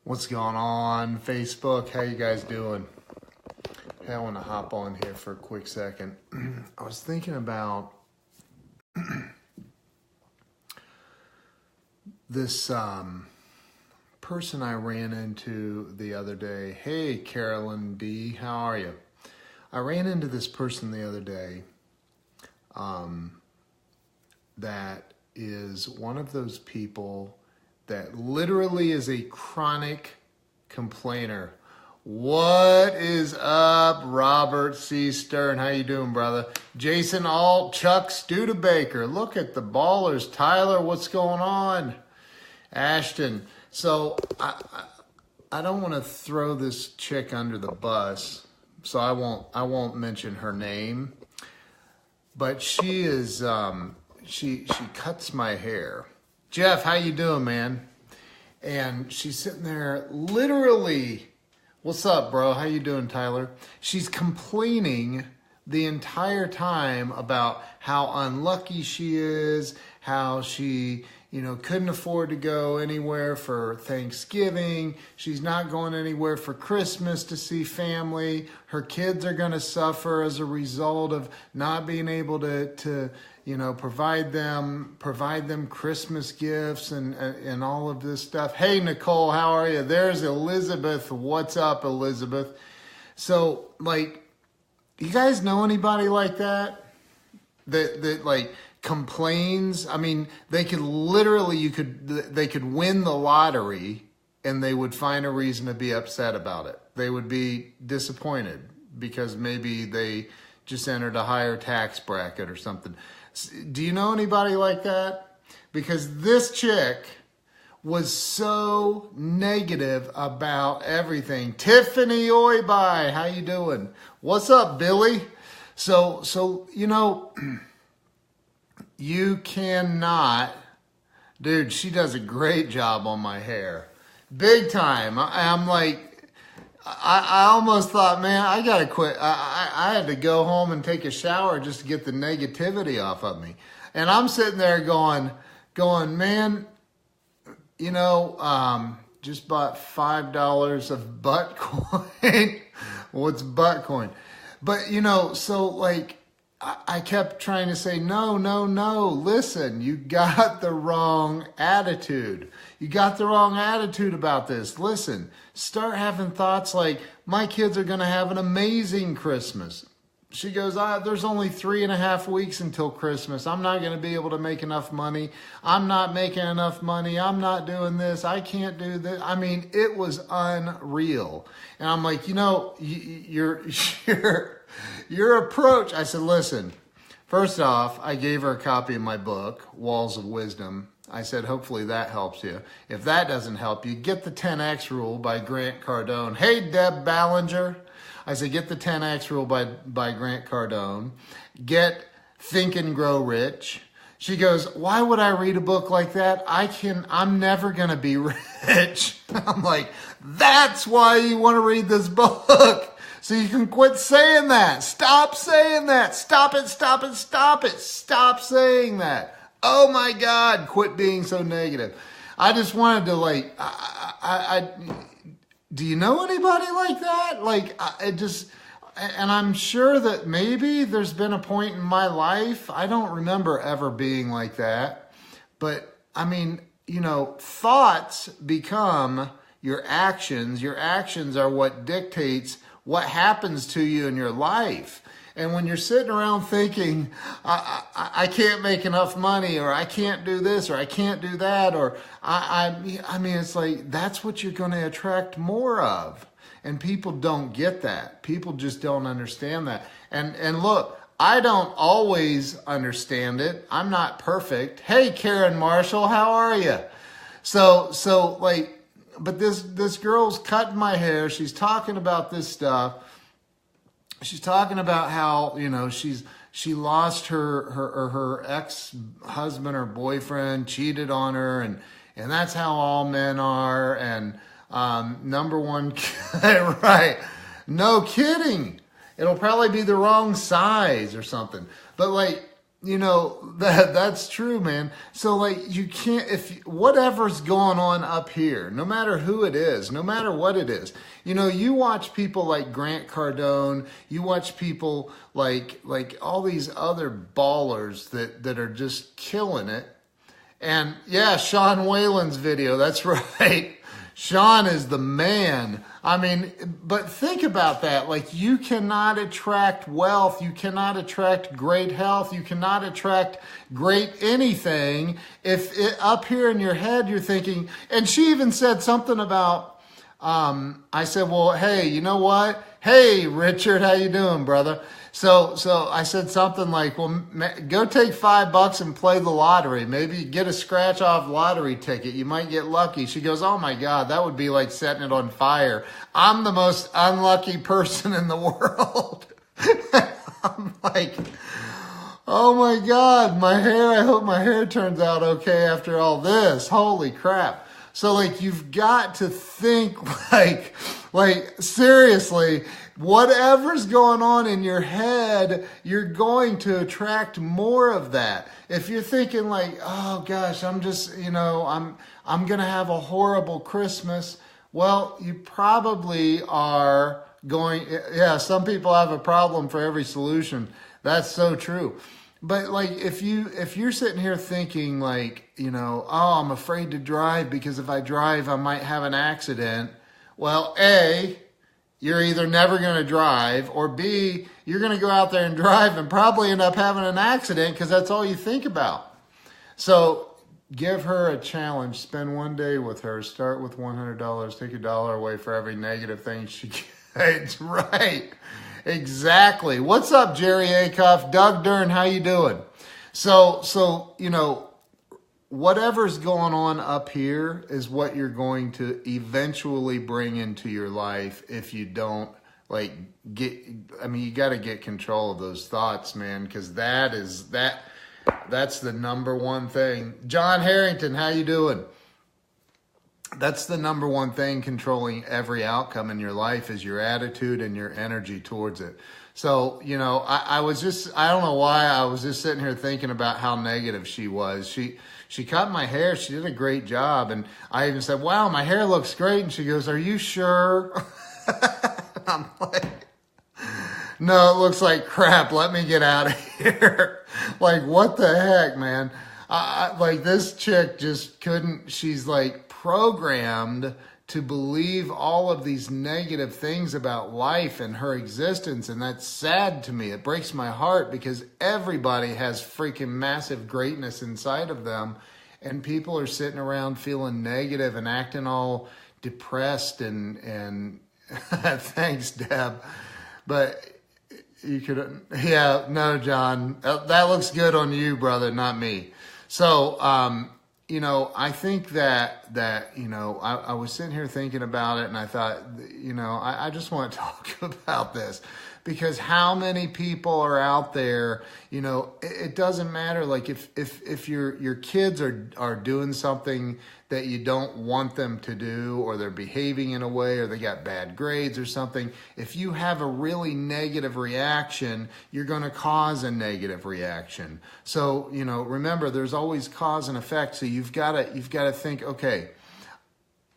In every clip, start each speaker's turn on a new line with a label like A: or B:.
A: What's going on, Facebook? How you guys doing? Hey, I want to hop on here for a quick second. I was thinking about this person I ran into the other day. Hey, Carolyn D., how are you? I ran into this person the other day that is one of those people that literally is a chronic complainer. What is up, Robert C. Stern? How you doing, brother? Jason Alt, Chuck Studebaker. Look at the ballers. Tyler, what's going on? Ashton. So I don't want to throw this chick under the bus, so I won't mention her name. But she is she cuts my hair. Jeff, how you doing, man? And she's sitting there literally, what's up, bro? How you doing, Tyler? She's complaining the entire time about how unlucky she is, how she, couldn't afford to go anywhere for Thanksgiving. She's not going anywhere for Christmas to see family. Her kids are going to suffer as a result of not being able to provide them Christmas gifts and all of this stuff. Hey, Nicole, how are you? There's Elizabeth. What's up, Elizabeth? So, you guys know anybody like that? That complains? I mean, they could win the lottery and they would find a reason to be upset about it. They would be disappointed because maybe they just entered a higher tax bracket or something. Do you know anybody like that? Because this chick was so negative about everything. Tiffany Oibai, how you doing? What's up, Billy? So you cannot, dude, she does a great job on my hair. Big time. I'm like, I almost thought, man, I gotta quit. I had to go home and take a shower just to get the negativity off of me. And I'm sitting there going, man, just bought $5 of butt coin. What's butt coin? But, I kept trying to say, no, listen, you got the wrong attitude. You got the wrong attitude about this. Listen, start having thoughts like, my kids are going to have an amazing Christmas. She goes, there's only 3.5 weeks until Christmas. I'm not going to be able to make enough money. I'm not making enough money. I'm not doing this. I can't do this. I mean, it was unreal. And I'm like, your approach. I said, listen, first off, I gave her a copy of my book, Walls of Wisdom. I said, hopefully that helps you. If that doesn't help you, get the 10X Rule by Grant Cardone. Hey, Deb Ballinger. I said, get the 10X Rule by Grant Cardone. Get Think and Grow Rich. She goes, why would I read a book like that? I'm never going to be rich. I'm like, that's why you want to read this book. So you can quit saying that. Stop saying that. Stop it. Stop saying that. Oh my God, quit being so negative. I just wanted to do you know anybody like that? And I'm sure that maybe there's been a point in my life, I don't remember ever being like that. But I mean, thoughts become your actions. Your actions are what dictates what happens to you in your life. And when you're sitting around thinking, I can't make enough money, or I can't do this, or I can't do that, or I mean, it's like, that's what you're going to attract more of. And people don't get that. People just don't understand that. And look, I don't always understand it. I'm not perfect. Hey, Karen Marshall, how are you? But this girl's cutting my hair. She's talking about this stuff. She's talking about how, she lost her ex-husband or boyfriend, cheated on her, and that's how all men are. And number one, right? No kidding. It'll probably be the wrong size or something. But that's true, man. So like you can't, if whatever's going on up here, no matter who it is, no matter what it is, you watch people like Grant Cardone, you watch people like all these other ballers that are just killing it. And yeah, Sean Whalen's video, that's right. Sean is the man. I mean, but think about that. Like, you cannot attract wealth. You cannot attract great health. You cannot attract great anything if up here in your head you're thinking, and she even said something about, I said, well, hey, you know what? Hey, Richard, how you doing, brother? So I said something like, well, go take $5 and play the lottery. Maybe get a scratch off lottery ticket. You might get lucky. She goes, oh my God, that would be like setting it on fire. I'm the most unlucky person in the world. I'm like, oh my God, my hair, I hope my hair turns out okay after all this. Holy crap. So like, you've got to think like seriously, whatever's going on in your head, you're going to attract more of that. If you're thinking like, oh gosh, I'm just, I'm going to have a horrible Christmas. Well, you probably are going, yeah, some people have a problem for every solution. That's so true. But like, if you're sitting here thinking like, oh, I'm afraid to drive because if I drive, I might have an accident. Well, A, you're either never going to drive, or B, you're going to go out there and drive and probably end up having an accident because that's all you think about. So give her a challenge. Spend one day with her. Start with $100. Take $1 away for every negative thing she gets. Right. Exactly. What's up, Jerry Acuff? Doug Dern, how you doing? So whatever's going on up here is what you're going to eventually bring into your life if you don't you got to get control of those thoughts, man, because that's the number one thing. John Harrington, how you doing? That's the number one thing controlling every outcome in your life is your attitude and your energy towards it. So, I don't know why I was just sitting here thinking about how negative she was. She cut my hair. She did a great job. And I even said, wow, my hair looks great. And she goes, are you sure? I'm like, no, it looks like crap. Let me get out of here. Like, what the heck, man? This chick just couldn't, she's like programmed to believe all of these negative things about life and her existence. And that's sad to me. It breaks my heart because everybody has freaking massive greatness inside of them. And people are sitting around feeling negative and acting all depressed and thanks, Deb. But you could, yeah, no, John, that looks good on you, brother, not me. So, I think that I was sitting here thinking about it and I thought, I just want to talk about this because how many people are out there, it doesn't matter. Like if your kids are doing something that you don't want them to do, or they're behaving in a way, or they got bad grades or something, if you have a really negative reaction, you're going to cause a negative reaction. So, remember, there's always cause and effect. So you've got to think, okay,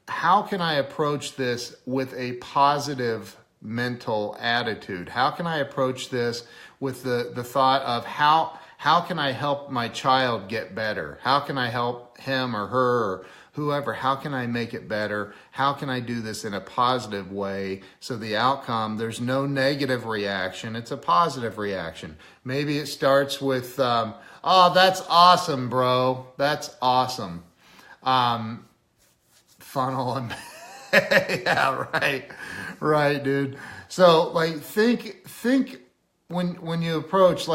A: how can I approach this with a positive mental attitude? How can I approach this with the thought of how can I help my child get better? How can I help him or her or whoever? How can I make it better? How can I do this in a positive way so the outcome, there's no negative reaction, it's a positive reaction. Maybe it starts with, oh, that's awesome, bro. That's awesome. Funnel and yeah, right, dude. So like think when you approach,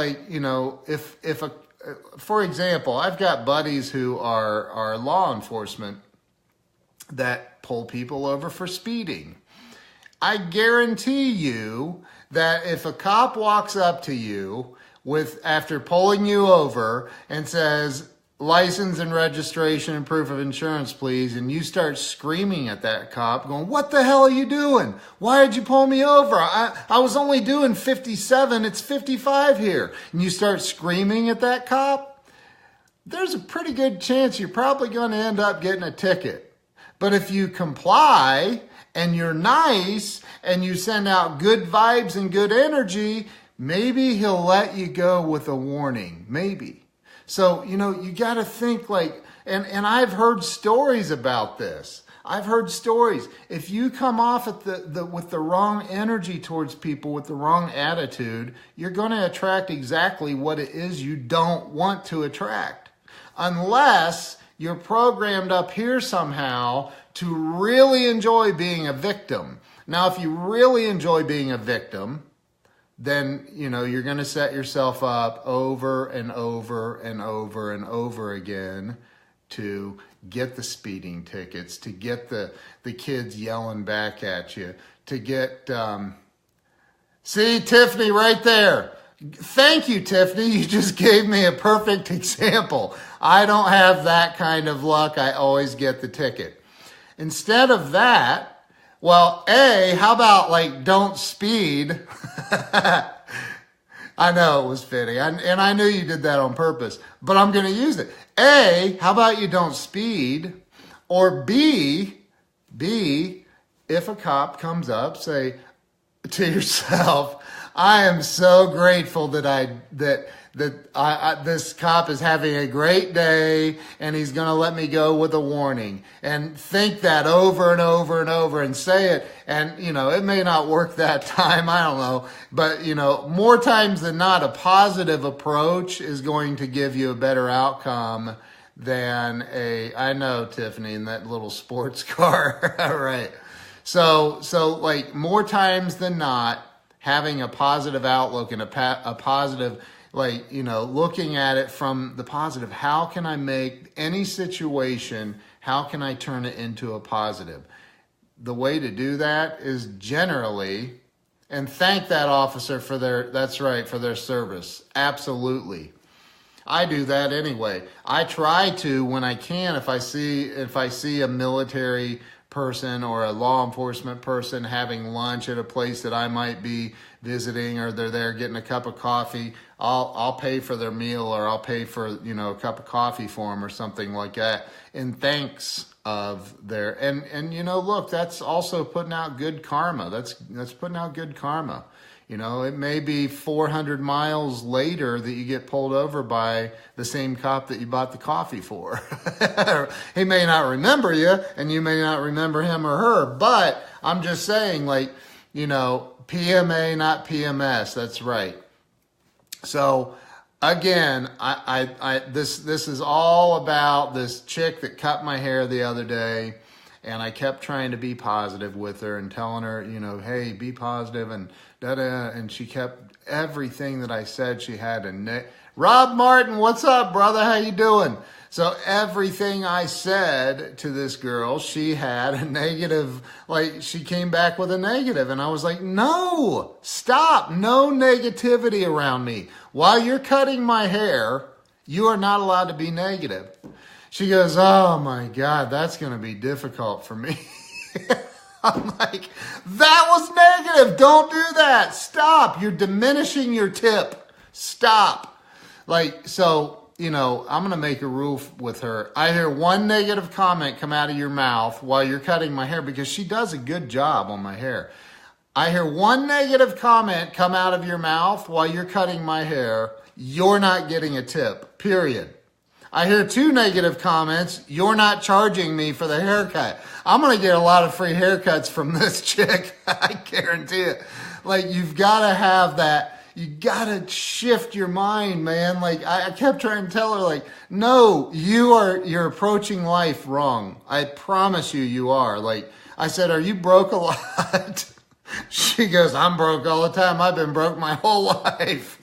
A: for example, I've got buddies who are law enforcement that pull people over for speeding. I guarantee you that if a cop walks up to you after pulling you over and says, license and registration and proof of insurance, please. And you start screaming at that cop going, what the hell are you doing? Why did you pull me over? I was only doing 57. It's 55 here. And you start screaming at that cop. There's a pretty good chance you're probably going to end up getting a ticket. But if you comply and you're nice and you send out good vibes and good energy, maybe he'll let you go with a warning. Maybe. So, you got to think like, and I've heard stories about this. I've heard stories. If you come off at with the wrong energy towards people, with the wrong attitude, you're going to attract exactly what it is you don't want to attract. Unless you're programmed up here somehow to really enjoy being a victim. Now, if you really enjoy being a victim, then, you're going to set yourself up over and over and over and over again to get the speeding tickets, to get the kids yelling back at you, to get, see, Tiffany right there. Thank you, Tiffany. You just gave me a perfect example. I don't have that kind of luck. I always get the ticket. Instead of that, well, how about don't speed? I know it was fitting. And I knew you did that on purpose, but I'm going to use it. A, how about you don't speed? Or B, if a cop comes up, say to yourself, I am so grateful that this cop is having a great day and he's going to let me go with a warning. And think that over and over and over and say it. And, it may not work that time. I don't know. But, more times than not, a positive approach is going to give you a better outcome than I know, Tiffany, in that little sports car. All right. So more times than not, having a positive outlook and a positive, looking at it from the positive. How can I make any situation, how can I turn it into a positive? The way to do that is generally, and thank that officer for their service. Absolutely. I do that anyway. I try to, when I can, if I see a military person or a law enforcement person having lunch at a place that I might be visiting, or they're there getting a cup of coffee, I'll pay for their meal, or I'll pay for, a cup of coffee for them or something like that in thanks of their, and look, that's also putting out good karma. That's putting out good karma. It may be 400 miles later that you get pulled over by the same cop that you bought the coffee for. He may not remember you, and you may not remember him or her, but I'm just saying, PMA, not PMS. That's right. So again, this is all about this chick that cut my hair the other day. And I kept trying to be positive with her and telling her, hey, be positive and da-da. And she kept everything that I said she had a Rob Martin, what's up, brother? How you doing? So everything I said to this girl, she had a negative, she came back with a negative. And I was like, no, stop. No negativity around me. While you're cutting my hair, you are not allowed to be negative. She goes, oh my God, that's going to be difficult for me. I'm like, that was negative. Don't do that. Stop. You're diminishing your tip. Stop. I'm going to make a rule with her. I hear one negative comment come out of your mouth while you're cutting my hair, because she does a good job on my hair. I hear one negative comment come out of your mouth while you're cutting my hair, you're not getting a tip, period. I hear two negative comments, you're not charging me for the haircut. I'm going to get a lot of free haircuts from this chick. I guarantee it. You've got to have that. You got to shift your mind, man. I kept trying to tell her, no, you're approaching life wrong. I promise you are. I said, are you broke a lot? She goes, I'm broke all the time. I've been broke my whole life.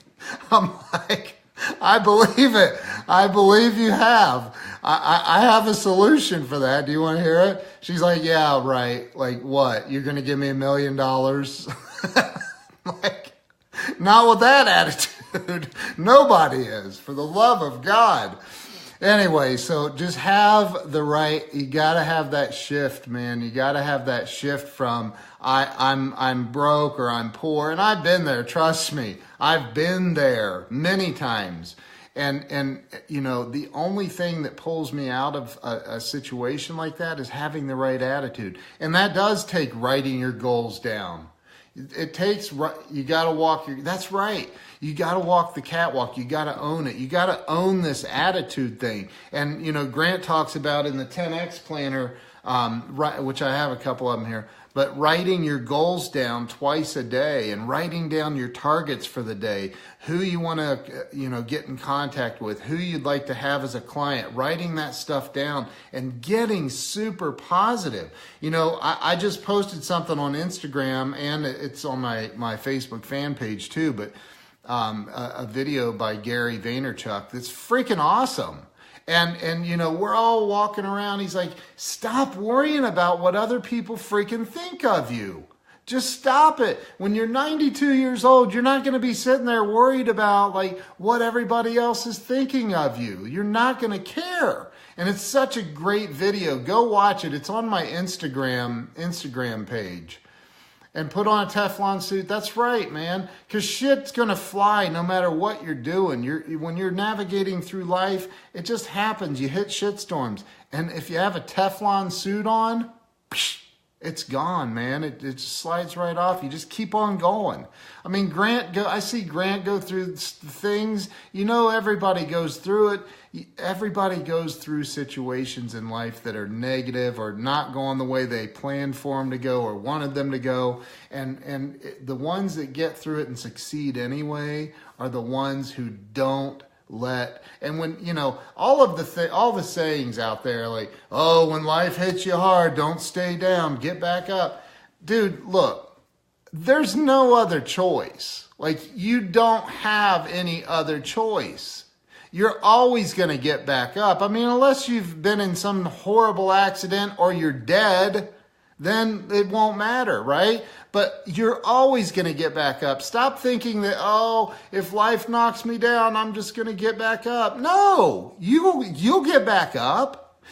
A: I'm like, I believe it. I believe you have. I have a solution for that. Do you want to hear it? She's like, yeah, right. What? You're going to give me $1 million? Not with that attitude. Nobody is, for the love of God. Anyway, so just have the right, you got to have that shift, man. You got to have that shift from I'm broke or I'm poor. And I've been there, trust me. I've been there many times. And you know, the only thing that pulls me out of a situation like that is having the right attitude. And that does take writing your goals down. It takes, you got to walk your, that's right. You got to walk the catwalk. You got to own it. You got to own this attitude thing. And, you know, Grant talks about in the 10X planner, which I have a couple of them here, but writing your goals down twice a day and writing down your targets for the day, who you want to, you know, get in contact with, who you'd like to have as a client, writing that stuff down and getting super positive. You know, I just posted something on Instagram and it's on my Facebook fan page too, but a video by Gary Vaynerchuk that's freaking awesome. And you know, we're all walking around. He's like, stop worrying about what other people freaking think of you. Just stop it. When you're 92 years old, you're not going to be sitting there worried about like what everybody else is thinking of you. You're not going to care. And it's such a great video. Go watch it. It's on my Instagram page. And put on a Teflon suit. That's right, man. Because shit's going to fly no matter what you're doing. When you're navigating through life, it just happens. You hit shitstorms. And if you have a Teflon suit on, it's gone, man. It just slides right off. You just keep on going. I mean, I see Grant go through things. You know, everybody goes through it. Everybody goes through situations in life that are negative or not going the way they planned for them to go or wanted them to go. And the ones that get through it and succeed anyway are the ones who don't let, and when, you know, all the sayings out there like, oh, when life hits you hard, don't stay down, get back up. Dude, look, there's no other choice. Like, you don't have any other choice. You're always going to get back up. I mean, unless you've been in some horrible accident or you're dead, then it won't matter, right? But you're always going to get back up. Stop thinking that, oh, if life knocks me down, I'm just going to get back up. No, you'll get back up.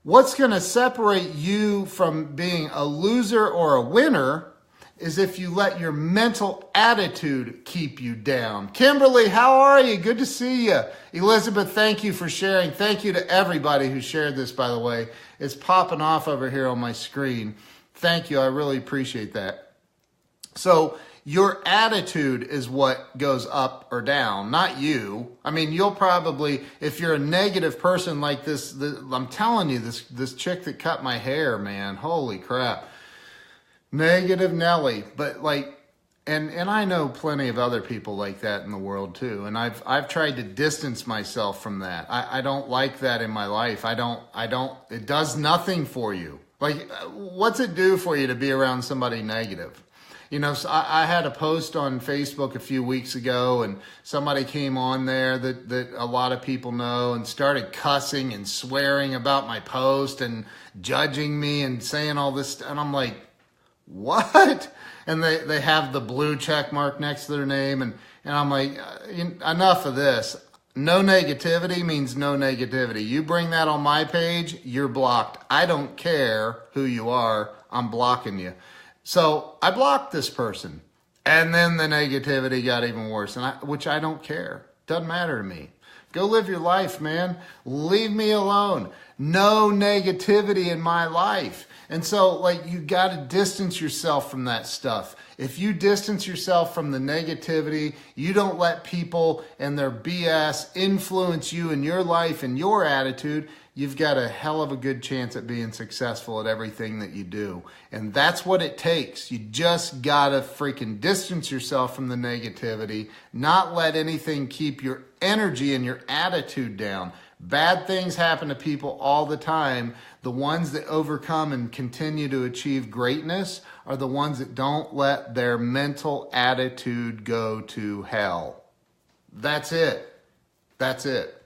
A: What's going to separate you from being a loser or a winner is if you let your mental attitude keep you down. Kimberly, how are you? Good to see you. Elizabeth, thank you for sharing. Thank you to everybody who shared this, by the way. It's popping off over here on my screen. Thank you. I really appreciate that. So your attitude is what goes up or down, not you. I mean, you'll probably, if you're a negative person like this, I'm telling you, this chick that cut my hair, man, holy crap. Negative Nelly. But like, and I know plenty of other people like that in the world too. And I've tried to distance myself from that. I don't like that in my life. It does nothing for you. Like, what's it do for you to be around somebody negative? You know, so I had a post on Facebook a few weeks ago and somebody came on there that a lot of people know and started cussing and swearing about my post and judging me and saying all this. And I'm like, what? And they have the blue check mark next to their name. And I'm like, enough of this. No negativity means no negativity. You bring that on my page, you're blocked. I don't care who you are. I'm blocking you. So I blocked this person. And then the negativity got even worse, which I don't care. Doesn't matter to me. Go live your life, man. Leave me alone. No negativity in my life. And so, like, you got to distance yourself from that stuff. If you distance yourself from the negativity, you don't let people and their BS influence you in your life and your attitude, you've got a hell of a good chance at being successful at everything that you do. And that's what it takes. You just got to freaking distance yourself from the negativity, not let anything keep your energy and your attitude down. Bad things happen to people all the time. The ones that overcome and continue to achieve greatness are the ones that don't let their mental attitude go to hell. That's it. That's it.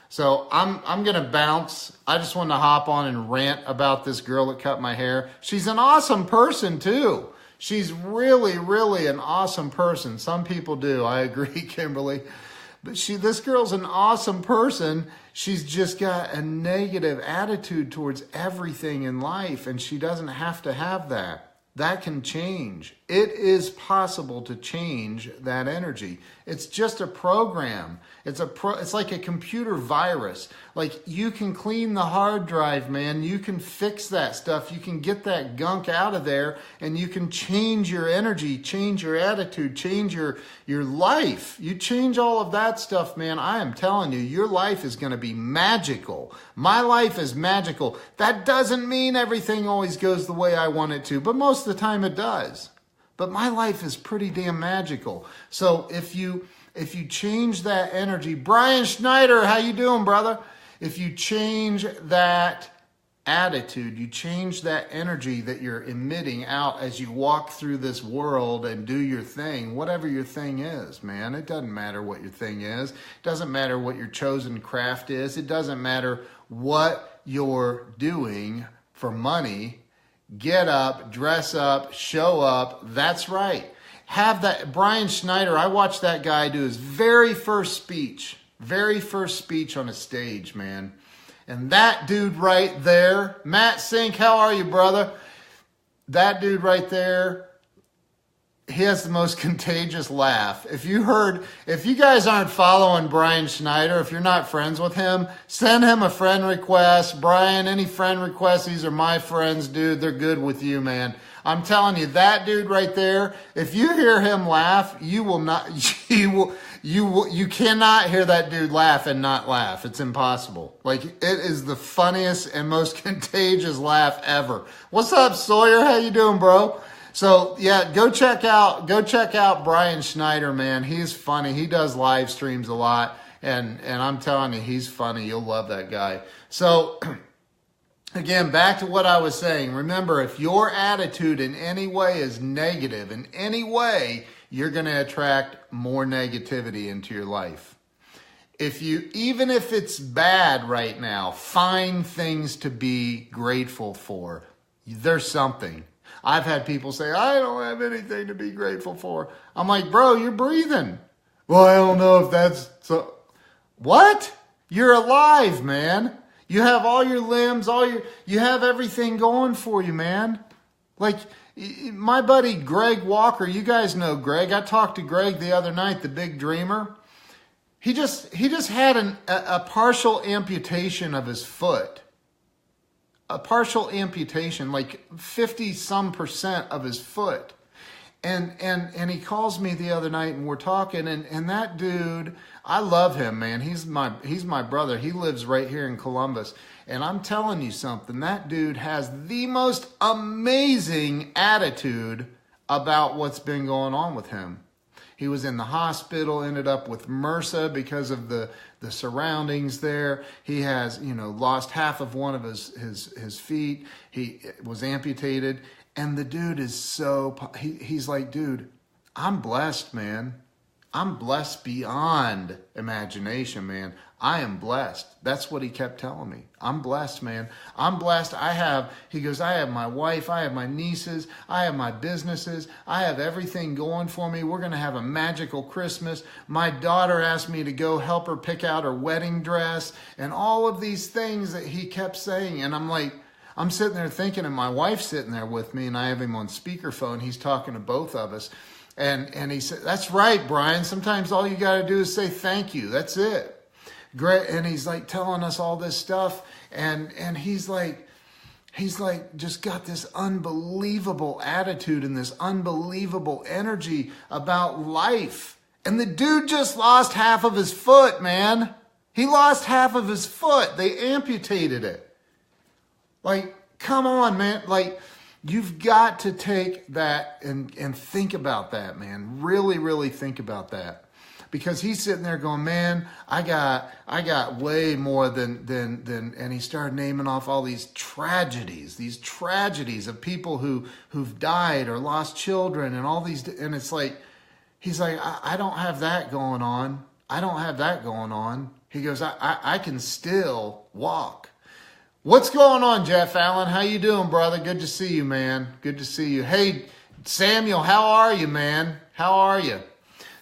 A: So I'm going to bounce. I just wanted to hop on and rant about this girl that cut my hair. She's an awesome person too. She's really, really an awesome person. Some people do. I agree, Kimberly. But this girl's an awesome person. She's just got a negative attitude towards everything in life, and she doesn't have to have that. That can change. It is possible to change that energy. It's just a program. It's like a computer virus. Like, you can clean the hard drive, man. You can fix that stuff. You can get that gunk out of there, and you can change your energy, change your attitude, change your life. You change all of that stuff, man. I am telling you, your life is going to be magical. My life is magical. That doesn't mean everything always goes the way I want it to, but most of the time it does. But my life is pretty damn magical. So if you change that energy, Brian Schneider, how you doing, brother? If you change that attitude, you change that energy that you're emitting out as you walk through this world and do your thing, whatever your thing is, man. It doesn't matter what your thing is. It doesn't matter what your chosen craft is. It doesn't matter what you're doing for money. Get up, dress up, show up. That's right. Have that. Brian Schneider, I watched that guy do his very first speech on a stage, man. And that dude right there, Matt Sink, how are you, brother? That dude right there, he has the most contagious laugh. If you guys aren't following Brian Schneider, if you're not friends with him, send him a friend request. Brian, any friend requests, these are my friends, dude. They're good with you, man. I'm telling you, that dude right there, if you hear him laugh, you cannot hear that dude laugh and not laugh. It's impossible. Like, it is the funniest and most contagious laugh ever. What's up, Sawyer? How you doing, bro? So yeah, go check out Brian Schneider, man. He's funny. He does live streams a lot, and I'm telling you, he's funny. You'll love that guy. So again, back to what I was saying. Remember, if your attitude in any way is negative, in any way, you're going to attract more negativity into your life. Even if it's bad right now, find things to be grateful for. There's something. I've had people say, I don't have anything to be grateful for. I'm like, bro, you're breathing. Well, I don't know if that's so. What? You're alive, man. You have all your limbs, you have everything going for you, man. Like, my buddy Greg Walker, you guys know Greg. I talked to Greg the other night, the big dreamer. He just had a partial amputation of his foot. A partial amputation, like 50% of his foot. And he calls me the other night and we're talking, and that dude, I love him, man. He's my brother. He lives right here in Columbus. And I'm telling you something, that dude has the most amazing attitude about what's been going on with him. He was in the hospital, ended up with MRSA because of the surroundings there. He has, lost half of one of his feet. He was amputated. And the dude is he's like, dude, I'm blessed, man. I'm blessed beyond imagination, man. I am blessed. That's what he kept telling me. I'm blessed, man. I'm blessed. He goes, I have my wife, I have my nieces, I have my businesses, I have everything going for me. We're going to have a magical Christmas. My daughter asked me to go help her pick out her wedding dress, and all of these things that he kept saying. And I'm like, I'm sitting there thinking, and my wife's sitting there with me, and I have him on speakerphone. He's talking to both of us. And he said, that's right, Brian. Sometimes all you got to do is say thank you. That's it. Great. And he's like telling us all this stuff. And he's like just got this unbelievable attitude and this unbelievable energy about life. And the dude just lost half of his foot, man. He lost half of his foot. They amputated it. Like, come on, man. Like, you've got to take that and think about that, man. Really, really think about that. Because he's sitting there going, man, I got way more than, and he started naming off all these tragedies of people who've died or lost children and all these, and it's like, he's like, I don't have that going on. I don't have that going on. He goes, I can still walk. What's going on, Jeff Allen? How you doing, brother? Good to see you, man. Good to see you. Hey, Samuel, how are you, man? How are you?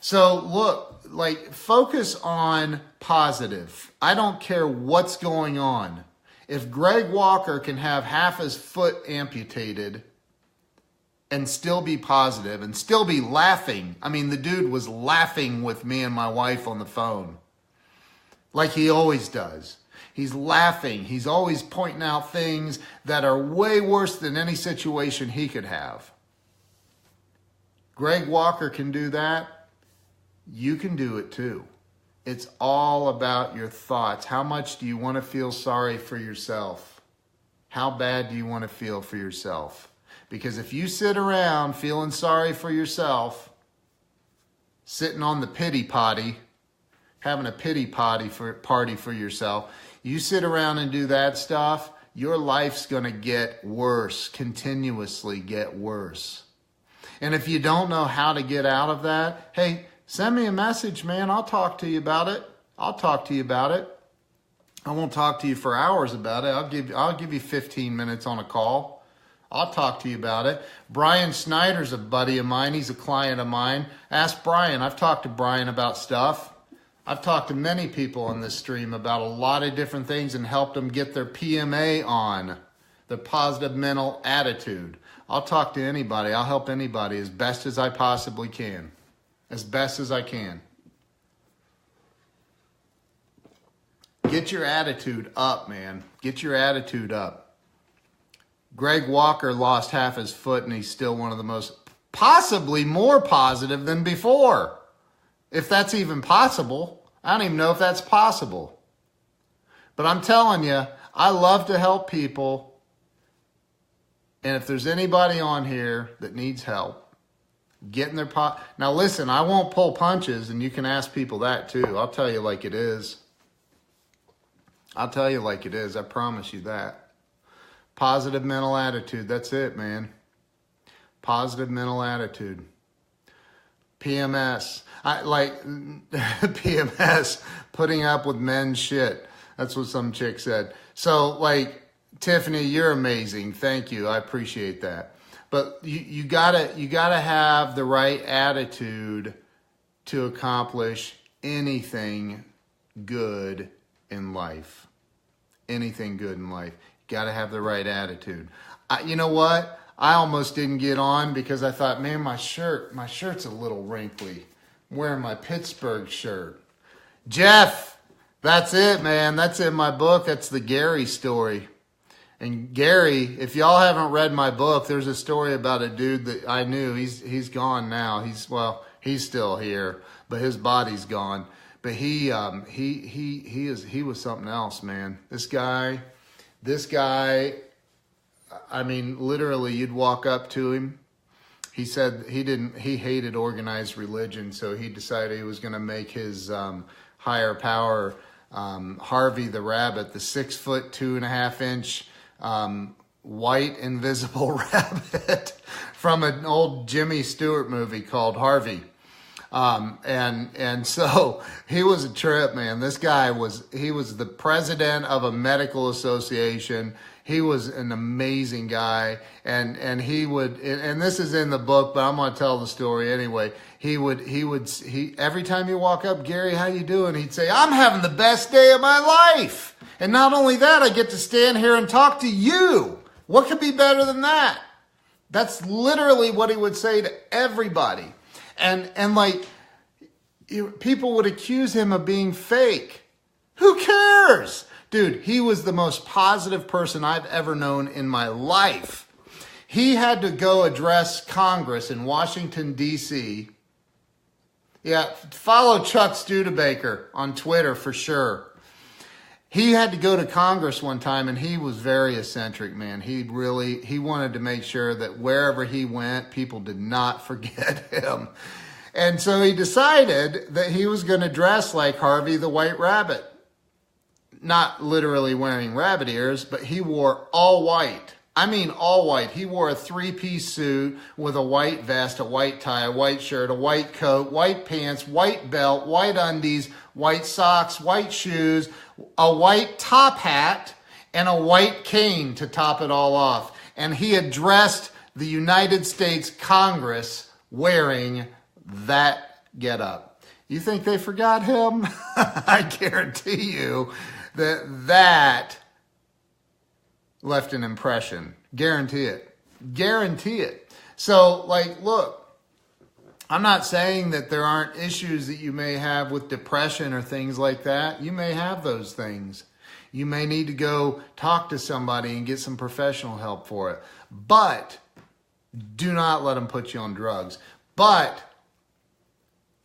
A: So look, like focus on positive. I don't care what's going on. If Greg Walker can have half his foot amputated and still be positive and still be laughing. I mean, the dude was laughing with me and my wife on the phone like he always does. He's laughing. He's always pointing out things that are way worse than any situation he could have. Greg Walker can do that. You can do it too. It's all about your thoughts. How much do you want to feel sorry for yourself? How bad do you want to feel for yourself? Because if you sit around feeling sorry for yourself, sitting on the pity potty, having a pity party for yourself, you sit around and do that stuff, your life's going to get worse, continuously get worse. And if you don't know how to get out of that, hey, send me a message, man. I'll talk to you about it. I'll talk to you about it. I won't talk to you for hours about it. I'll give you 15 minutes on a call. I'll talk to you about it. Brian Snyder's a buddy of mine. He's a client of mine. Ask Brian. I've talked to Brian about stuff. I've talked to many people on this stream about a lot of different things and helped them get their PMA on, their positive mental attitude. I'll talk to anybody. I'll help anybody as best as I possibly can. As best as I can. Get your attitude up, man. Get your attitude up. Greg Walker lost half his foot and he's still one of the most, possibly more positive than before. If that's even possible. I don't even know if that's possible. But I'm telling you, I love to help people. And if there's anybody on here that needs help, get in their pot. Now listen, I won't pull punches, and you can ask people that too. I'll tell you like it is. I'll tell you like it is. I promise you that. Positive mental attitude. That's it, man. Positive mental attitude. PMS. I like PMS, putting up with men's shit. That's what some chick said. So like, Tiffany, you're amazing. Thank you. I appreciate that. But you gotta have the right attitude to accomplish anything good in life. Anything good in life. You gotta have the right attitude. You know what? I almost didn't get on because I thought, man, my shirt's a little wrinkly. I'm wearing my Pittsburgh shirt. Jeff, that's it, man. That's in my book. That's the Gary story. And Gary, if y'all haven't read my book, there's a story about a dude that I knew. He's gone now. He's still here, but his body's gone. But he was something else, man. This guy, I mean, literally, you'd walk up to him. He said he hated organized religion, so he decided he was going to make his higher power Harvey the Rabbit, the 6 foot, 2.5 inch white invisible rabbit from an old Jimmy Stewart movie called Harvey. And so he was a trip, man. This guy was the president of a medical association. He was an amazing guy, and this is in the book, but I'm going to tell the story anyway. He every time you walk up, Gary, how you doing? He'd say, I'm having the best day of my life. And not only that, I get to stand here and talk to you. What could be better than that? That's literally what he would say to everybody. And like, people would accuse him of being fake. Who cares? Dude, he was the most positive person I've ever known in my life. He had to go address Congress in Washington, D.C. Yeah, follow Chuck Studebaker on Twitter for sure. He had to go to Congress one time, and he was very eccentric, man. He wanted to make sure that wherever he went, people did not forget him. And so he decided that he was going to dress like Harvey the White Rabbit. Not literally wearing rabbit ears, but he wore all white. I mean all white. He wore a 3-piece suit with a white vest, a white tie, a white shirt, a white coat, white pants, white belt, white undies, white socks, white shoes, a white top hat, and a white cane to top it all off. And he addressed the United States Congress wearing that getup. You think they forgot him? I guarantee you that left an impression. Guarantee it. Guarantee it. So, like, look, I'm not saying that there aren't issues that you may have with depression or things like that. You may have those things. You may need to go talk to somebody and get some professional help for it. But do not let them put you on drugs. But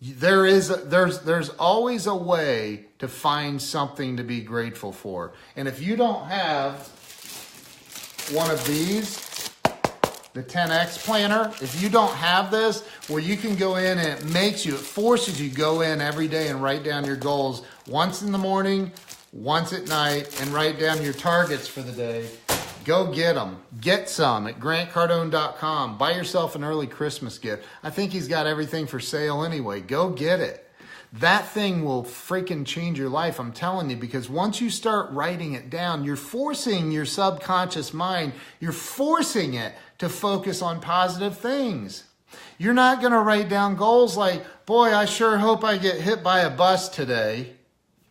A: there's always a way to find something to be grateful for. And if you don't have one of these, the 10X planner, if you don't have this, where you can go in and it forces you to go in every day and write down your goals once in the morning, once at night, and write down your targets for the day. Go get them. Get some at grantcardone.com. Buy yourself an early Christmas gift. I think he's got everything for sale anyway. Go get it. That thing will freaking change your life, I'm telling you, because once you start writing it down, you're forcing your subconscious mind, you're forcing it to focus on positive things. You're not going to write down goals like, boy, I sure hope I get hit by a bus today,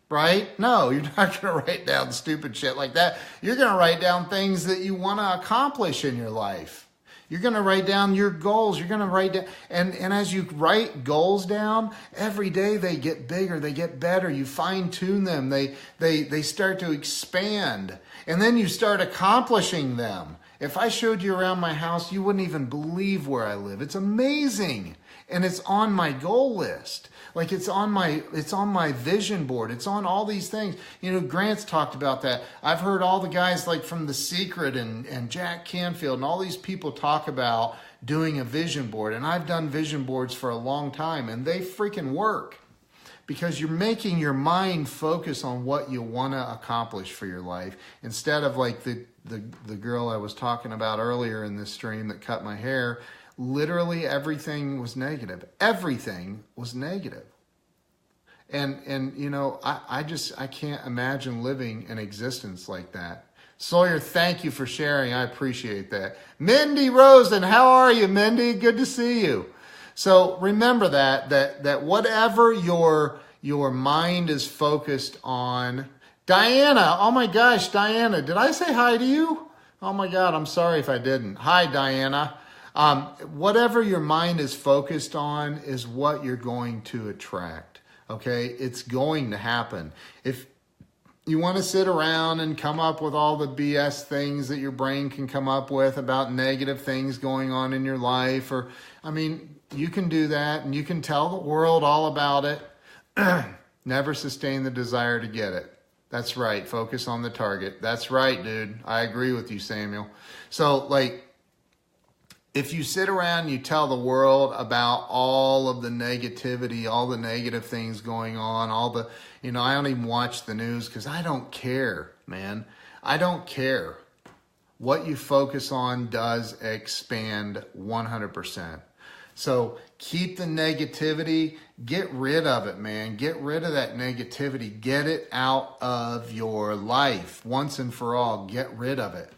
A: right? No, you're not going to write down stupid shit like that. You're going to write down things that you want to accomplish in your life. You're going to write down your goals. You're going to write down, and as you write goals down, every day they get bigger, they get better. You fine tune them. They start to expand, and then you start accomplishing them. If I showed you around my house, you wouldn't even believe where I live. It's amazing. And it's on my goal list. Like it's on my vision board. It's on all these things. You know, Grant's talked about that. I've heard all the guys like from The Secret and Jack Canfield and all these people talk about doing a vision board. And I've done vision boards for a long time and they freaking work. Because you're making your mind focus on what you want to accomplish for your life. Instead of like the girl I was talking about earlier in this stream that cut my hair. Literally everything was negative. Everything was negative. And you know, I can't imagine living an existence like that. Sawyer, thank you for sharing. I appreciate that. Mindy Rosen, how are you, Mindy? Good to see you. So remember that whatever your mind is focused on. Diana, oh my gosh, Diana, did I say hi to you? Oh my God, I'm sorry if I didn't. Hi, Diana. Whatever your mind is focused on is what you're going to attract. Okay, it's going to happen. If you want to sit around and come up with all the BS things that your brain can come up with about negative things going on in your life, or, I mean, you can do that and you can tell the world all about it. Never sustain the desire to get it. That's right. Focus on the target. That's right, dude. I agree with you, Samuel. So, like, if you sit around and you tell the world about all of the negativity, all the negative things going on, all the, you know, I don't even watch the news because I don't care, man. I don't care. What you focus on does expand 100%. So keep the negativity, get rid of it, man. Get rid of that negativity. Get it out of your life once and for all. Get rid of it.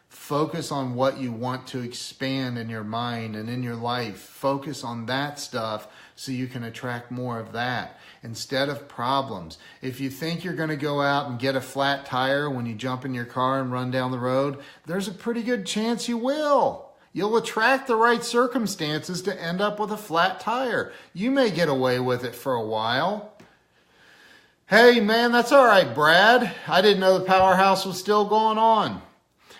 A: Focus on what you want to expand in your mind and in your life. Focus on that stuff so you can attract more of that instead of problems. If you think you're going to go out and get a flat tire when you jump in your car and run down the road, there's a pretty good chance you will. You'll attract the right circumstances to end up with a flat tire. You may get away with it for a while. Hey, man, that's all right, Brad. I didn't know the powerhouse was still going on.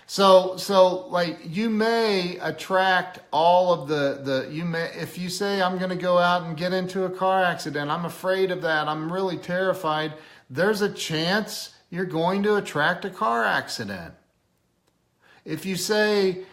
A: So like you may attract all of you may, if you say, I'm going to go out and get into a car accident, I'm afraid of that, I'm really terrified, there's a chance you're going to attract a car accident. If you say,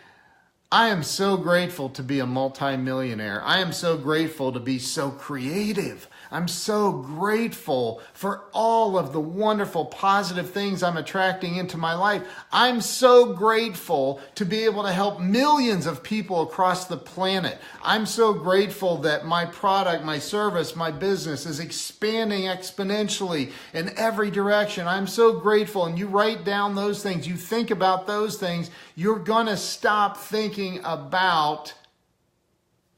A: I am so grateful to be a multimillionaire. I am so grateful to be so creative. I'm so grateful for all of the wonderful positive things I'm attracting into my life. I'm so grateful to be able to help millions of people across the planet. I'm so grateful that my product, my service, my business is expanding exponentially in every direction. I'm so grateful. And you write down those things. You think about those things. You're going to stop thinking about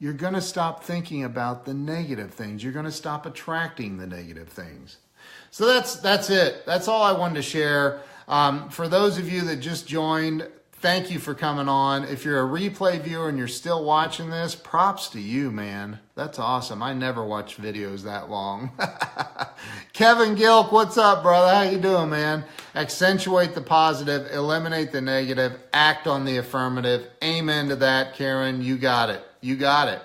A: you're going to stop thinking about the negative things. You're going to stop attracting the negative things. So that's it. That's all I wanted to share. For those of you that just joined, thank you for coming on. If you're a replay viewer and you're still watching this, props to you, man. That's awesome. I never watch videos that long. Kevin Gilk, what's up, brother? How you doing, man? Accentuate the positive, eliminate the negative, act on the affirmative. Amen to that, Karen. You got it. You got it.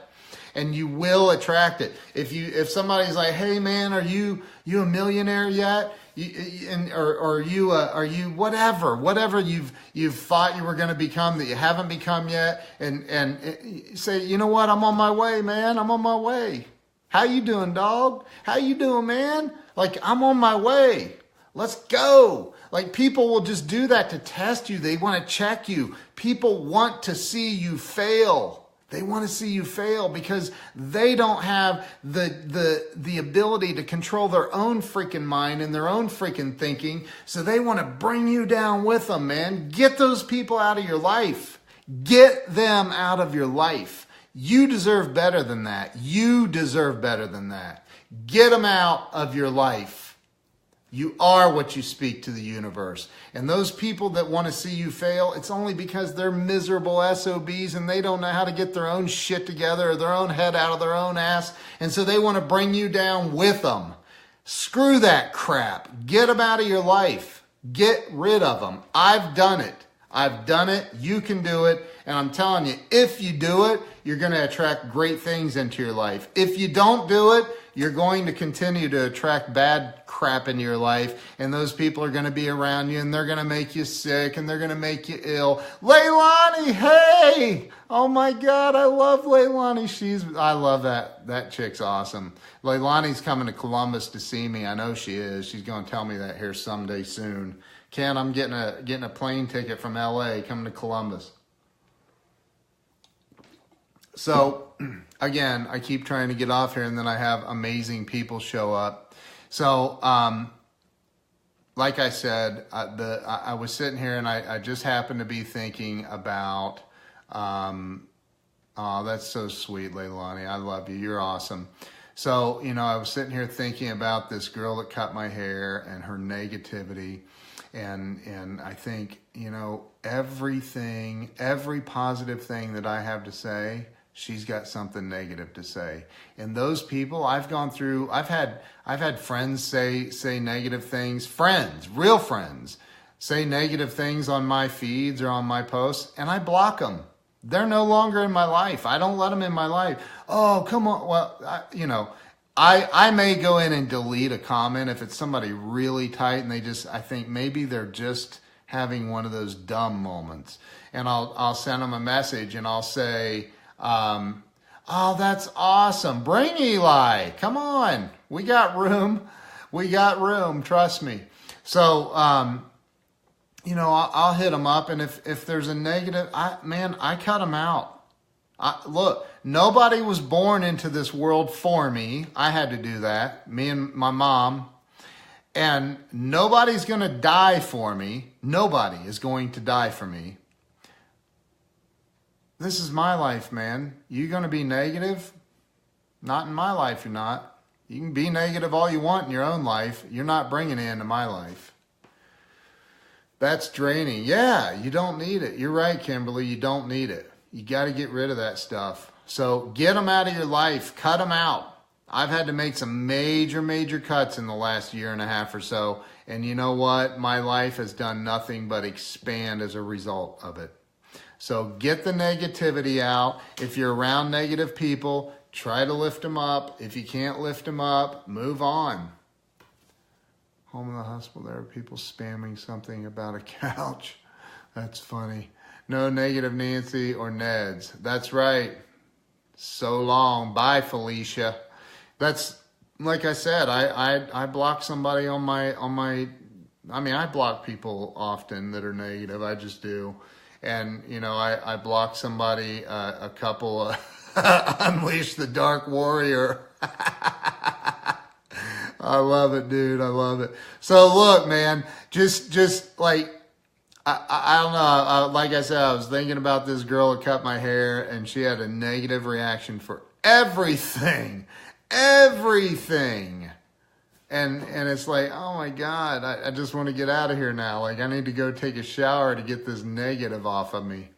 A: And you will attract it. If somebody's like, hey, man, are you a millionaire yet? Are you whatever you've thought you were going to become that you haven't become yet, and say, you know what, I'm on my way, man. I'm on my way. How you doing, dog? How you doing, man? Like, I'm on my way. Let's go. Like, people will just do that to test you. They want to check you. People want to see you fail. They want to see you fail because they don't have the ability to control their own freaking mind and their own freaking thinking. So they want to bring you down with them, man. Get those people out of your life. Get them out of your life. You deserve better than that. You deserve better than that. Get them out of your life. You are what you speak to the universe. And those people that want to see you fail, it's only because they're miserable SOBs and they don't know how to get their own shit together or their own head out of their own ass. And so they want to bring you down with them. Screw that crap. Get them out of your life. Get rid of them. I've done it. I've done it. You can do it. And I'm telling you, if you do it, you're going to attract great things into your life. If you don't do it, you're going to continue to attract bad crap into your life. And those people are going to be around you and they're going to make you sick and they're going to make you ill. Leilani, hey! Oh my God, I love Leilani. I love that. That chick's awesome. Leilani's coming to Columbus to see me. I know she is. She's going to tell me that here someday soon. Ken, I'm getting a plane ticket from LA coming to Columbus. So, again, I keep trying to get off here and then I have amazing people show up. So, like I said, I was sitting here and I just happened to be thinking about, oh, that's so sweet, Leilani. I love you. You're awesome. So, I was sitting here thinking about this girl that cut my hair and her negativity. And I think, every positive thing that I have to say, she's got something negative to say. And those people I've had friends say negative things, real friends, say negative things on my feeds or on my posts, and I block them. They're no longer in my life. I don't let them in my life. Oh, come on. Well, I may go in and delete a comment if it's somebody really tight and I think maybe they're just having one of those dumb moments. And I'll send them a message and I'll say, oh, that's awesome. Bring Eli. Come on. We got room. Trust me. So, I'll hit them up. And if there's a negative, I cut them out. Look, nobody was born into this world for me. I had to do that, me and my mom. And nobody's going to die for me. Nobody is going to die for me. This is my life, man. You going to be negative? Not in my life, you're not. You can be negative all you want in your own life. You're not bringing it into my life. That's draining. Yeah, you don't need it. You're right, Kimberly. You don't need it. You got to get rid of that stuff. So get them out of your life. Cut them out. I've had to make some major cuts in the last year and a half or so. And you know what? My life has done nothing but expand as a result of it. So get the negativity out. If you're around negative people, try to lift them up. If you can't lift them up, move on. Home in the hospital, there are people spamming something about a couch. That's funny. No negative Nancy or Neds. That's right. So long. Bye, Felicia. That's, like I said, I block somebody on my, I block people often that are negative. I just do. And, I block somebody, a couple, Unleash the Dark Warrior. I love it, dude. I love it. So look, man, just like, I don't know. Like I said, I was thinking about this girl who cut my hair, and she had a negative reaction for everything. Everything. And it's like, oh my God, I just want to get out of here now. Like, I need to go take a shower to get this negative off of me.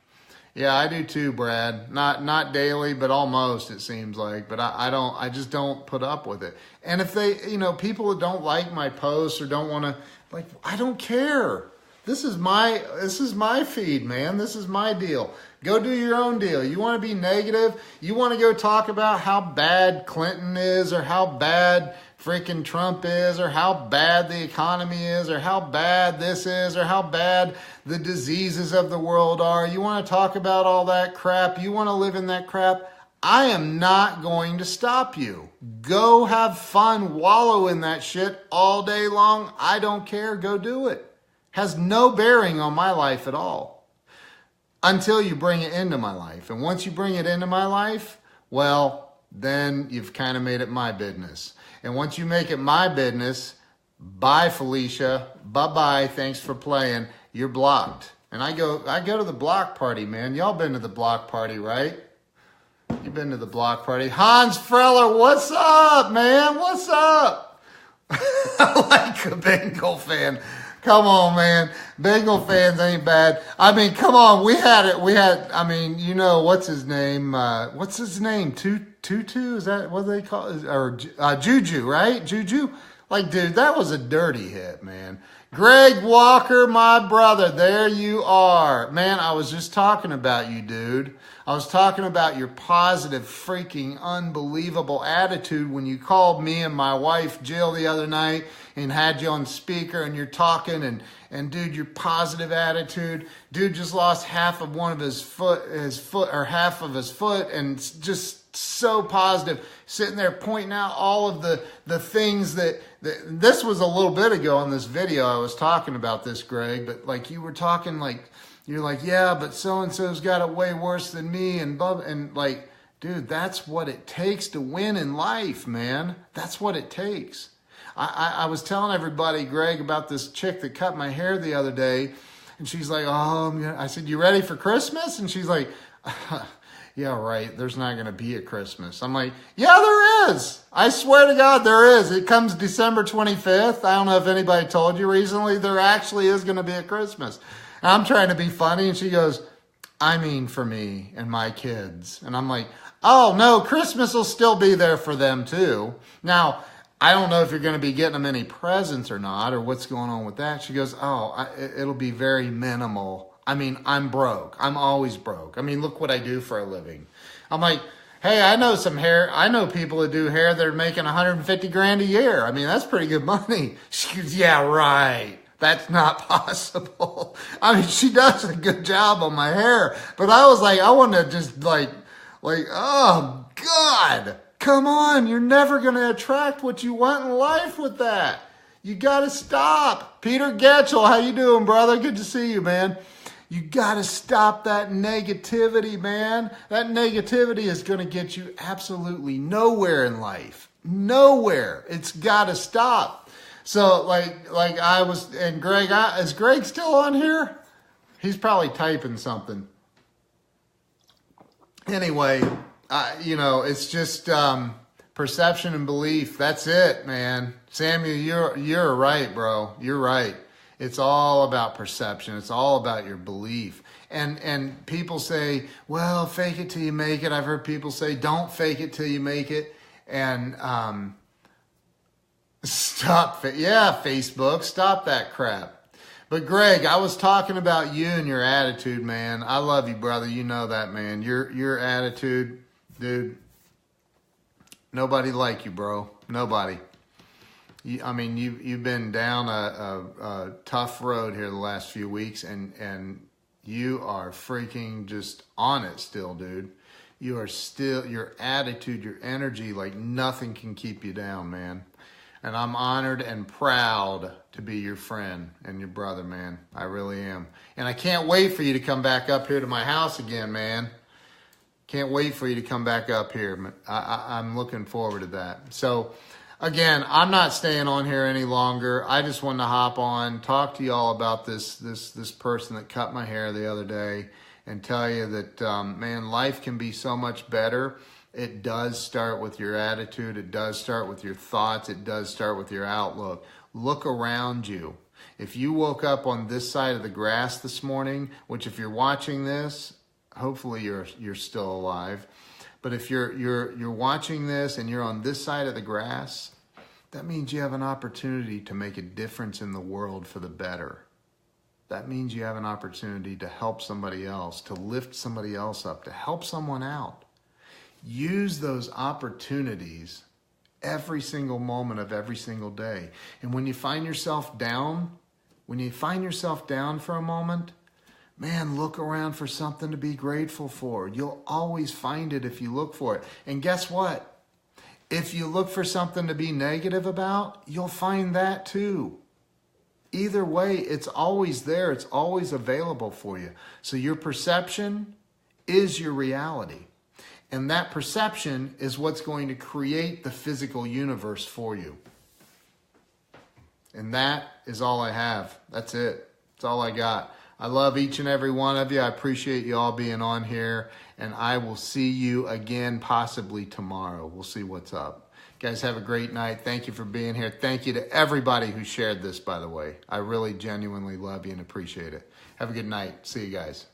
A: Yeah, I do too, Brad. Not daily, but almost, it seems like. But I just don't put up with it. And if they, people that don't like my posts or don't want to, like, I don't care. This is my feed, man. This is my deal. Go do your own deal. You want to be negative? You want to go talk about how bad Clinton is, or how bad freaking Trump is, or how bad the economy is, or how bad this is, or how bad the diseases of the world are. You want to talk about all that crap? You want to live in that crap? I am not going to stop you. Go have fun, wallow in that shit all day long. I don't care. Go do it. Has no bearing on my life at all until you bring it into my life. And once you bring it into my life, well, then you've kind of made it my business. And once you make it my business, bye, Felicia. Bye-bye. Thanks for playing. You're blocked. And I go to the block party, man. Y'all been to the block party, right? You've been to the block party. Hans Freller, what's up, man? What's up? I like a Bengal fan. Come on, man. Bengal fans ain't bad. I mean, come on. We had, I mean, what's his name? What's his name? Tutu? Is that what they call it? Or Juju, right? Juju? Like, dude, that was a dirty hit, man. Greg Walker, my brother, there you are. Man, I was just talking about you, dude. I was talking about your positive, freaking unbelievable attitude when you called me and my wife, Jill, the other night and had you on speaker and you're talking and dude, your positive attitude. Dude just lost half of his foot, or half of his foot, and just so positive, sitting there pointing out all of the things that this was a little bit ago on this video. I was talking about this, Greg, but like you were talking like, you're like, yeah, but so-and-so's got it way worse than me, and like, dude, that's what it takes to win in life, man. That's what it takes. I was telling everybody, Greg, about this chick that cut my hair the other day, and she's like, oh, I said, you ready for Christmas? And she's like, yeah, right, there's not going to be a Christmas. I'm like, yeah, there is. I swear to God, there is. It comes December 25th. I don't know if anybody told you recently, there actually is going to be a Christmas. And I'm trying to be funny, and she goes, I mean for me and my kids. And I'm like, oh, no, Christmas will still be there for them too. Now, I don't know if you're going to be getting them any presents or not, or what's going on with that. She goes, oh, it'll be very minimal. I mean, I'm broke. I'm always broke. I mean, look what I do for a living. I'm like, hey, I know people that do hair that are making 150 grand a year. I mean, that's pretty good money. She goes, yeah, right. That's not possible. I mean, she does a good job on my hair, but I was like, I want to just like, oh God, come on. You're never going to attract what you want in life with that. You got to stop. Peter Getchell, how you doing, brother? Good to see you, man. You got to stop that negativity, man. That negativity is going to get you absolutely nowhere in life. Nowhere. It's got to stop. So like I was, and Greg, is Greg still on here? He's probably typing something. Anyway, it's just perception and belief. That's it, man. Samuel, you're right, bro. You're right. It's all about perception. It's all about your belief. And people say, well, fake it till you make it. I've heard people say, don't fake it till you make it. And Facebook, stop that crap. But Greg, I was talking about you and your attitude, man. I love you, brother. You know that, man. Your attitude, dude. Nobody like you, bro. Nobody. You've been down a tough road here the last few weeks, and you are freaking just on it still, dude. You are still, your attitude, your energy, like nothing can keep you down, man. And I'm honored and proud to be your friend and your brother, man. I really am. And I can't wait for you to come back up here to my house again, man. Can't wait for you to come back up here. I'm looking forward to that. So Again, I'm not staying on here any longer. I just wanted to hop on, talk to y'all about this person that cut my hair the other day, and tell you that, man, life can be so much better. It does start with your attitude. It does start with your thoughts. It does start with your outlook. Look around you. If you woke up on this side of the grass this morning, which if you're watching this, hopefully you're still alive. But if you're watching this and you're on this side of the grass, that means you have an opportunity to make a difference in the world for the better. That means you have an opportunity to help somebody else, to lift somebody else up, to help someone out. Use those opportunities every single moment of every single day. And when you find yourself down, for a moment, man, look around for something to be grateful for. You'll always find it if you look for it. And guess what? If you look for something to be negative about, you'll find that too. Either way, it's always there. It's always available for you. So your perception is your reality. And that perception is what's going to create the physical universe for you. And that is all I have. That's it. That's all I got. I love each and every one of you. I appreciate you all being on here. And I will see you again possibly tomorrow. We'll see what's up. Guys, have a great night. Thank you for being here. Thank you to everybody who shared this, by the way. I really genuinely love you and appreciate it. Have a good night. See you guys.